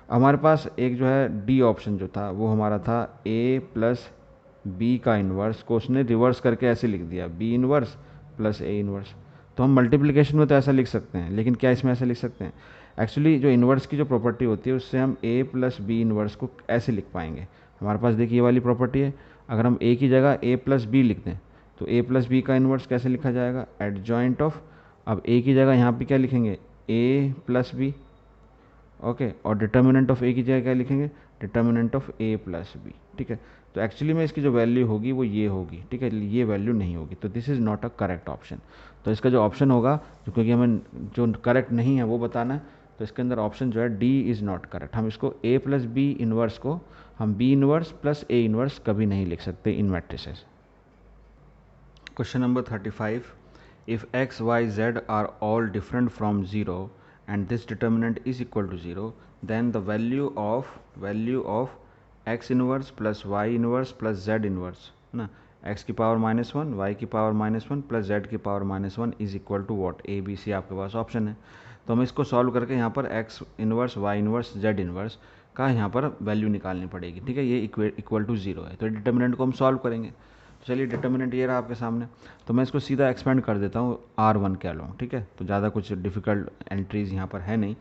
हमारे पास एक जो है डी ऑप्शन जो था वो हमारा था ए प्लस बी का इन्वर्स को उसने रिवर्स करके ऐसे लिख दिया, B inverse plus A inverse. तो हम मल्टीप्लिकेशन में तो ऐसा लिख सकते हैं, लेकिन क्या इसमें ऐसे लिख सकते हैं, एक्चुअली जो इन्वर्स की जो प्रॉपर्टी होती है उससे हम ए प्लस बी इन्वर्स को ऐसे लिख पाएंगे। हमारे पास देखिए ये वाली प्रॉपर्टी है, अगर हम ए की जगह ए प्लस बी लिख दें तो ए प्लस बी का इन्वर्स कैसे लिखा जाएगा, एडजॉइंट ऑफ, अब ए की जगह यहाँ पे क्या लिखेंगे, ए प्लस बी, ओके। और डिटर्मिनेंट ऑफ ए की जगह क्या लिखेंगे, determinant of A plus B, ठीक है। तो एक्चुअली में इसकी जो वैल्यू होगी वो ये होगी, ठीक है, ये वैल्यू नहीं होगी, तो this is not a correct option. तो इसका जो ऑप्शन होगा, जो क्योंकि हमें जो करेक्ट नहीं है वो बताना है, तो इसके अंदर ऑप्शन जो है डी इज़ नॉट करेक्ट। हम इसको ए प्लस बी इन्वर्स को हम B inverse plus A inverse कभी नहीं लिख सकते in matrices. Question number 35, if x y z are all different from zero and this determinant is equal to 0, then the value of x inverse plus y inverse plus z inverse ना, x की power -1 y की power -1 plus z की power -1 is equal to what, A B C आपके पास option है। तो हमें इसको सॉल्व करके यहाँ पर x inverse, y inverse, z inverse का यहाँ पर वैल्यू निकालनी पड़ेगी, ठीक है। ये इक्वल टू 0 है, तो डिटर्मिनेंट को हम सॉल्व करेंगे। तो चलिए डिटर्मिनेंट ये रहा आपके सामने, तो मैं इसको सीधा एक्सपेंड कर देता हूँ R1 के अलोंग, ठीक है। तो ज़्यादा कुछ डिफ़िकल्ट एंट्रीज़ यहाँ पर है नहीं,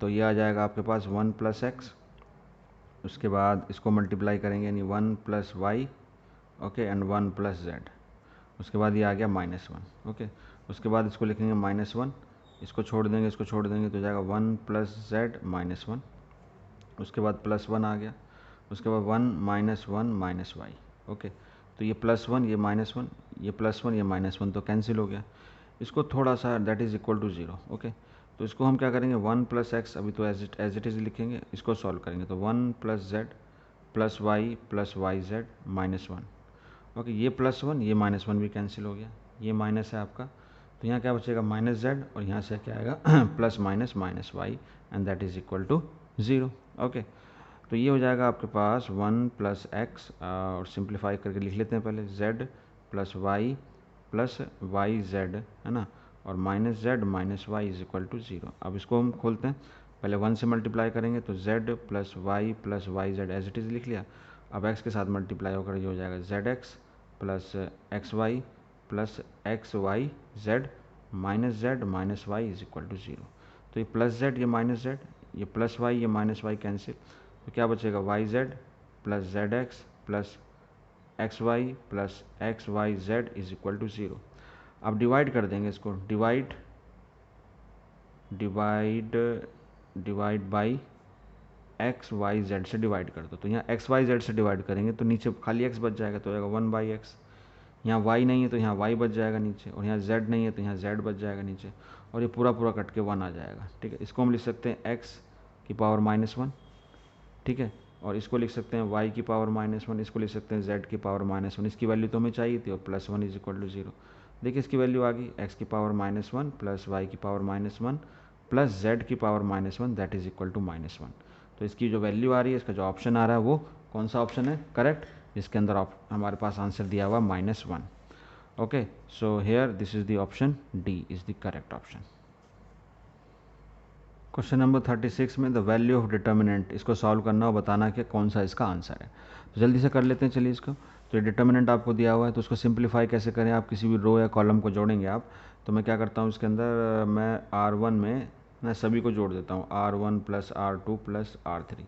तो ये आ जाएगा आपके पास 1 + x, उसके बाद इसको मल्टीप्लाई करेंगे यानी 1 + y, ओके, एंड 1 + z, उसके बाद ये आ गया -1, ओके। उसके बाद इसको लिखेंगे -1, इसको छोड़ देंगे, इसको छोड़ देंगे, तो जाएगा 1 + z -1, उसके बाद +1 आ गया, उसके बाद 1 - 1 - y, ओके। तो ये +1 ये -1, ये +1 ये -1 तो कैंसिल हो गया। इसको थोड़ा सा that is equal to 0, okay. तो इसको हम क्या करेंगे 1 + x, अभी तो एज इट इज़ लिखेंगे, इसको सॉल्व करेंगे तो 1 + z + y + yz -1, ओके। ये +1 ये -1 भी कैंसिल हो गया, ये माइनस है आपका, तो यहाँ क्या बचेगा -z, और यहाँ से क्या आएगा +- y, and that is equal to 0, okay. तो ये हो जाएगा आपके पास 1 + x, और सिंप्लीफाई करके लिख लेते हैं पहले, z + y + yz, है ना, और -z - y is equal to 0। अब इसको हम खोलते हैं, पहले 1 से मल्टीप्लाई करेंगे तो z + y + yz as it is लिख लिया। अब x के साथ मल्टीप्लाई होकर ये हो जाएगा zx + xy + xyz -z - y is equal to 0। तो ये +z ये -z, ये +y ये -y कैंसिल, तो क्या बचेगा yz + zx + xy + xyz is equal to 0। अब डिवाइड कर देंगे इसको, divide by x y z से डिवाइड कर दो, तो यहाँ एक्स वाई जेड से डिवाइड करेंगे तो नीचे खाली x बच जाएगा, तो आएगा 1/x। यहाँ y नहीं है तो यहाँ y बच जाएगा नीचे, और यहाँ z नहीं है तो यहाँ z बच जाएगा नीचे, और ये पूरा पूरा कट के 1 आ जाएगा, ठीक है। इसको हम लिख सकते हैं x की पावर -1, ठीक है, और इसको लिख सकते हैं y की पावर -1, इसको लिख सकते हैं z की पावर -1। इसकी वैल्यू तो हमें चाहिए थी, और +1 इज इक्वल टू 0। देखिए इसकी वैल्यू आ गई, x की पावर -1 + y की पावर -1 + z की power -1 that is equal to -1। तो इसकी जो वैल्यू आ रही है, इसका जो ऑप्शन आ रहा है वो कौन सा ऑप्शन है करेक्ट, जिसके अंदर हमारे पास आंसर दिया हुआ -1, okay. So here this is the option D is the correct option. Question number 36 में द वैल्यू ऑफ डिटर्मिनेंट, इसको सॉल्व करना और बताना कि कौन सा इसका आंसर है। तो जल्दी से कर लेते हैं चलिए इसको। तो डिटर्मिनेंट आपको दिया हुआ है, तो उसको सिंप्लीफाई कैसे करें, आप किसी भी रो या कॉलम को जोड़ेंगे आप, तो मैं क्या करता हूँ इसके अंदर, मैं R1 में मैं सभी को जोड़ देता हूँ, R1 + R2 + R3।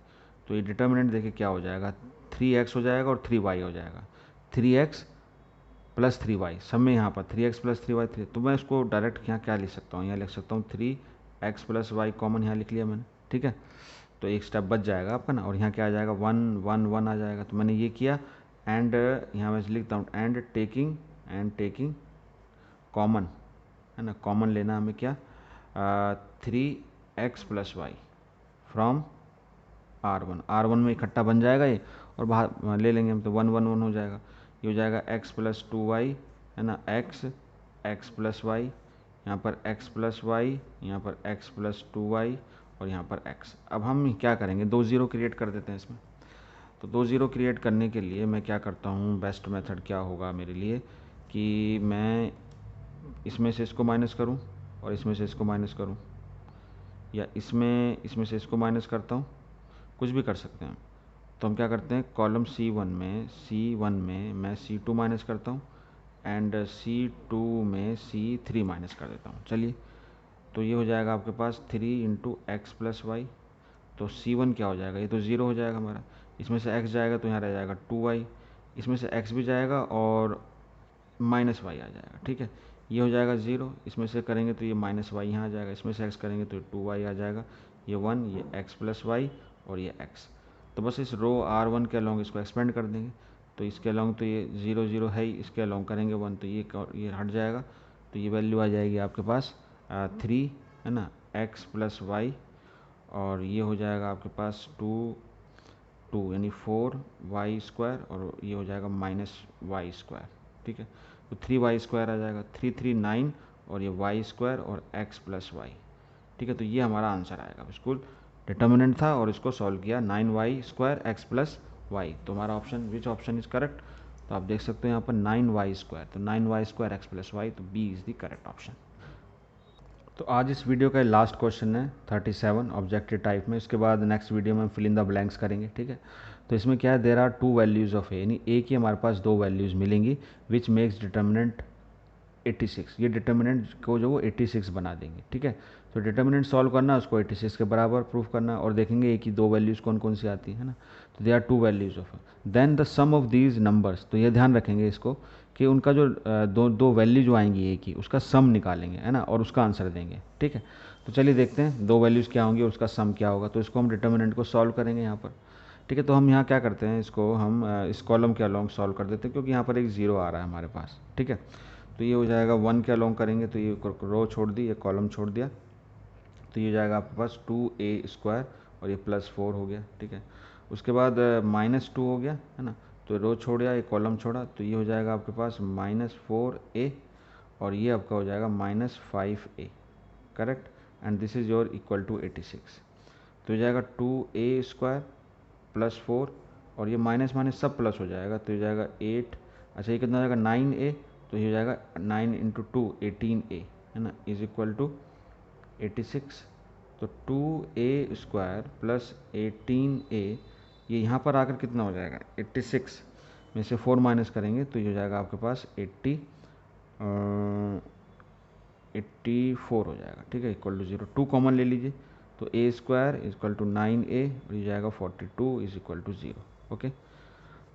तो ये डिटर्मिनेंट देखिए क्या हो जाएगा, 3x हो जाएगा और 3y हो जाएगा, 3x + 3y, सब में यहाँ पर 3x + 3y 3, तो मैं इसको डायरेक्ट यहाँ क्या लिख सकता हूँ, यहाँ लिख सकता हूँ 3x + y कॉमन यहाँ लिख लिया मैंने, ठीक है। तो एक स्टेप बच जाएगा आपका ना, और यहाँ क्या आ जाएगा 1 1 1 आ जाएगा, तो मैंने ये किया, एंड यहाँ मैं लिखता हूँ एंड टेकिंग कॉमन, है ना, कॉमन लेना हमें क्या, 3x + y फ्रॉम R1 में इकट्ठा बन जाएगा ये, और बाहर ले लेंगे हम, तो 1 1 1 हो जाएगा, ये हो जाएगा x + 2y, है ना, x + y, यहाँ पर x + y, यहाँ पर x + 2y, और यहाँ पर x। अब हम क्या करेंगे, 2 0 क्रिएट कर देते हैं इसमें। तो 2 0 क्रिएट करने के लिए मैं क्या करता हूँ, बेस्ट मेथड क्या होगा मेरे लिए, कि मैं इसमें से इसको माइनस करूँ और इसमें से इसको माइनस करूँ, या इसमें से इसको माइनस करता हूँ, कुछ भी कर सकते हैं। तो हम क्या करते हैं, कॉलम C1 में मैं C2 माइनस करता हूँ, एंड C2 में C3 माइनस कर देता हूँ। चलिए, तो ये हो जाएगा आपके पास 3 × x + y, तो C1 क्या हो जाएगा, ये तो 0 हो जाएगा हमारा, इसमें से x जाएगा तो यहाँ रह जाएगा 2y, इसमें से x भी जाएगा और -y आ जाएगा, ठीक है। ये हो जाएगा 0, इसमें से करेंगे तो ये -y यहाँ आ जाएगा, इसमें से x करेंगे तो 2y आ जाएगा, ये 1, ये x + y और ये x। तो बस इस रो R1 के अलोंग इसको एक्सपेंड कर देंगे, तो इसके अलोंग तो ये 0 0 है ही, इसके अलोंग करेंगे 1, तो ये हट जाएगा, तो ये वैल्यू आ जाएगी आपके पास 3, है ना, x + y, और ये हो जाएगा आपके पास 2 यानी 4y², और ये हो जाएगा -y², ठीक है। तो 3y² आ जाएगा, 3 3 9, और ये y² और x + y, ठीक है। तो ये हमारा आंसर आएगा, बिल्कुल डिटर्मिनेंट था और इसको सॉल्व किया, 9y² x + y। तो हमारा option which option is correct, तो आप देख सकते हो यहाँ पर 9y², तो 9y² x + y, तो B is the correct option. तो आज इस वीडियो का लास्ट क्वेश्चन है 37 ऑब्जेक्टिव टाइप में। इसके बाद नेक्स्ट वीडियो में हम फिल इन द ब्लैंक्स करेंगे, ठीक है। तो इसमें क्या है, there are two values of A, यानी ए की हमारे पास दो वैल्यूज़ मिलेंगी विच मेक्स डिटर्मिनेंट 86। ये डिटर्मिनेंट को जो वो 86 बना देंगे, ठीक है। तो डिटर्मिनेंट सॉल्व करना, उसको 86 के बराबर प्रूफ करना और देखेंगे ए की दो वैल्यूज़ कौन कौन सी आती है ना। तो they are two values of, then the sum of these numbers. तो ये ध्यान रखेंगे इसको कि उनका जो दो वैल्यू जो आएंगी ए की, उसका सम निकालेंगे, है ना, और उसका आंसर देंगे, ठीक है। तो चलिए देखते हैं दो वैल्यूज़ क्या होंगी, उसका सम क्या होगा। तो इसको हम डिटर्मिनेंट को सॉल्व करेंगे यहाँ पर, ठीक है। तो हम यहाँ क्या करते हैं, इसको हम इस कॉलम के अलॉन्ग सॉल्व कर देते हैं, क्योंकि यहाँ पर एक ज़ीरो आ रहा है हमारे पास, ठीक है। तो ये हो जाएगा 1 के अलॉन्ग करेंगे, तो ये रो छोड़ दी, ये कॉलम छोड़ दिया, तो ये जाएगा आपके पास 2a² और ये +4 हो गया, ठीक है। उसके बाद -2 हो गया, है ना, तो रो छोड़ दिया, ये कॉलम छोड़ा, तो ये हो जाएगा आपके पास -4a और ये आपका हो जाएगा -5a, correct. And this is your equal to 86। तो ये जाएगा 2a² +4 और ये माइनस माइनस सब प्लस हो जाएगा, तो ये जाएगा 8। अच्छा, ये कितना हो जाएगा 9a, तो ये हो जाएगा 9 × 2 18a, है ना, इज इक्वल टू 86। तो 2a² + 18a, ये यहाँ पर आकर कितना हो जाएगा 86 में से 4 माइनस करेंगे, तो ये हो जाएगा आपके पास 84 हो जाएगा, ठीक है, इक्वल टू 0। 2 कॉमन ले लीजिए, तो a² = 9a और ये जाएगा 42 इज इक्वल टू 0, ओके।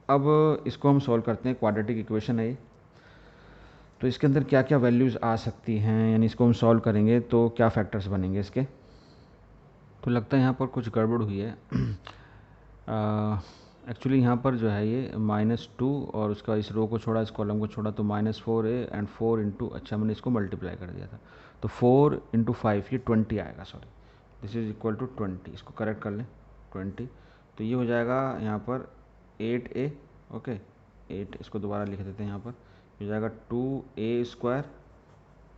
अब इसको हम सॉल्व करते हैं, क्वाड्रेटिक इक्वेशन है ये। तो इसके अंदर क्या क्या वैल्यूज़ आ सकती हैं, यानी इसको हम सॉल्व करेंगे तो क्या फैक्टर्स बनेंगे इसके। तो लगता है यहाँ पर कुछ गड़बड़ हुई है। एक्चुअली यहाँ पर जो है ये -2 और उसका इस रो को छोड़ा, इस कॉलम को छोड़ा, तो -4a एंड 4 इंटू, अच्छा मैंने इसको मल्टीप्लाई कर दिया था, तो 4 × 5 ये 20 आएगा, sorry, this is equal to 20। इसको करेक्ट कर लें 20, तो ये हो जाएगा यहाँ पर 8a, ओके 8, इसको दोबारा लिख देते हैं यहाँ पर, ये हो जाएगा 2a²,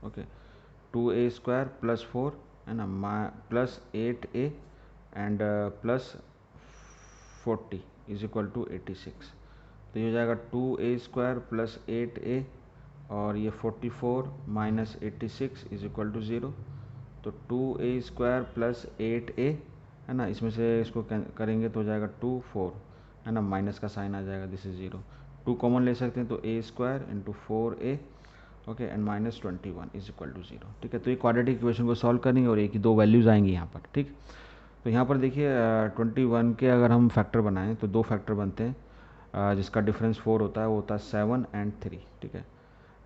ओके 2a² +4, है ना, +8a and +40 is equal to 86। तो ये हो जाएगा 2a² + 8a और ये 44 - 86 इज इक्वल टू 0। तो 2a² + 8a, है ना, इसमें से इसको करेंगे तो हो जाएगा 2 4, है ना, माइनस का साइन आ जाएगा, दिस इज 0। 2 कॉमन ले सकते हैं, तो a² × 4a, okay, and -21 is equal to 0, ठीक है। तो ये क्वाड्रेटिक इक्वेशन को सॉल्व करेंगे और एक की दो वैल्यूज़ आएंगी यहाँ पर, ठीक। तो यहाँ पर देखिए 21 के अगर हम फैक्टर बनाएं तो दो फैक्टर बनते हैं, जिसका डिफरेंस 4 होता है, वो होता है 7 और 3, ठीक है।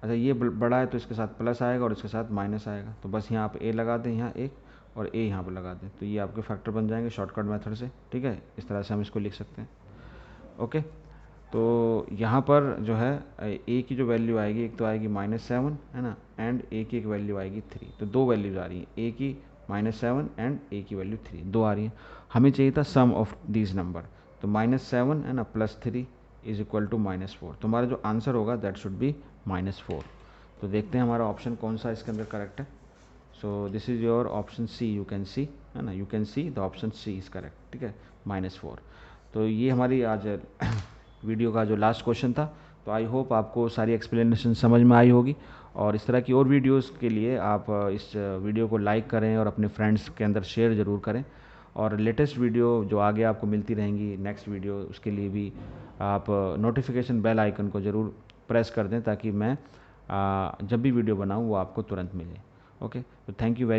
अच्छा, ये बड़ा है तो इसके साथ प्लस आएगा और इसके साथ माइनस आएगा, तो बस यहाँ पे a लगा दें, यहाँ एक और a यहाँ पर लगा दें, तो ये आपके फैक्टर बन जाएंगे शॉर्टकट मेथड से, ठीक है। इस तरह से हम इसको लिख सकते हैं, ओके। तो यहाँ पर जो है a की जो वैल्यू आएगी, एक तो आएगी -7, है ना, एंड a की एक वैल्यू आएगी 3। तो दो वैल्यूज़ आ रही हैं, a की -7 एंड a की वैल्यू 3, दो आ रही हैं। हमें चाहिए था सम ऑफ दीज नंबर, तो -7, है ना, +3 इज इक्वल टू -4। तो हमारा जो आंसर होगा दैट शुड बी -4। तो देखते हैं हमारा ऑप्शन कौन सा इसके अंदर करेक्ट है। So this is your option C, you can see, है ना, you can see the option C is correct, ठीक है, -4। तो ये हमारी आज वीडियो का जो लास्ट क्वेश्चन था। तो आई होप आपको सारी एक्सप्लेनेशन समझ में आई होगी, और इस तरह की और वीडियोस के लिए आप इस वीडियो को लाइक करें और अपने फ्रेंड्स के अंदर शेयर ज़रूर करें। और लेटेस्ट वीडियो जो आगे आपको मिलती रहेंगी, नेक्स्ट वीडियो, उसके लिए भी आप नोटिफिकेशन बेल आइकन को ज़रूर प्रेस कर दें, ताकि मैं जब भी वीडियो बनाऊँ वो आपको तुरंत मिले, ओके। तो थैंक यू वेरी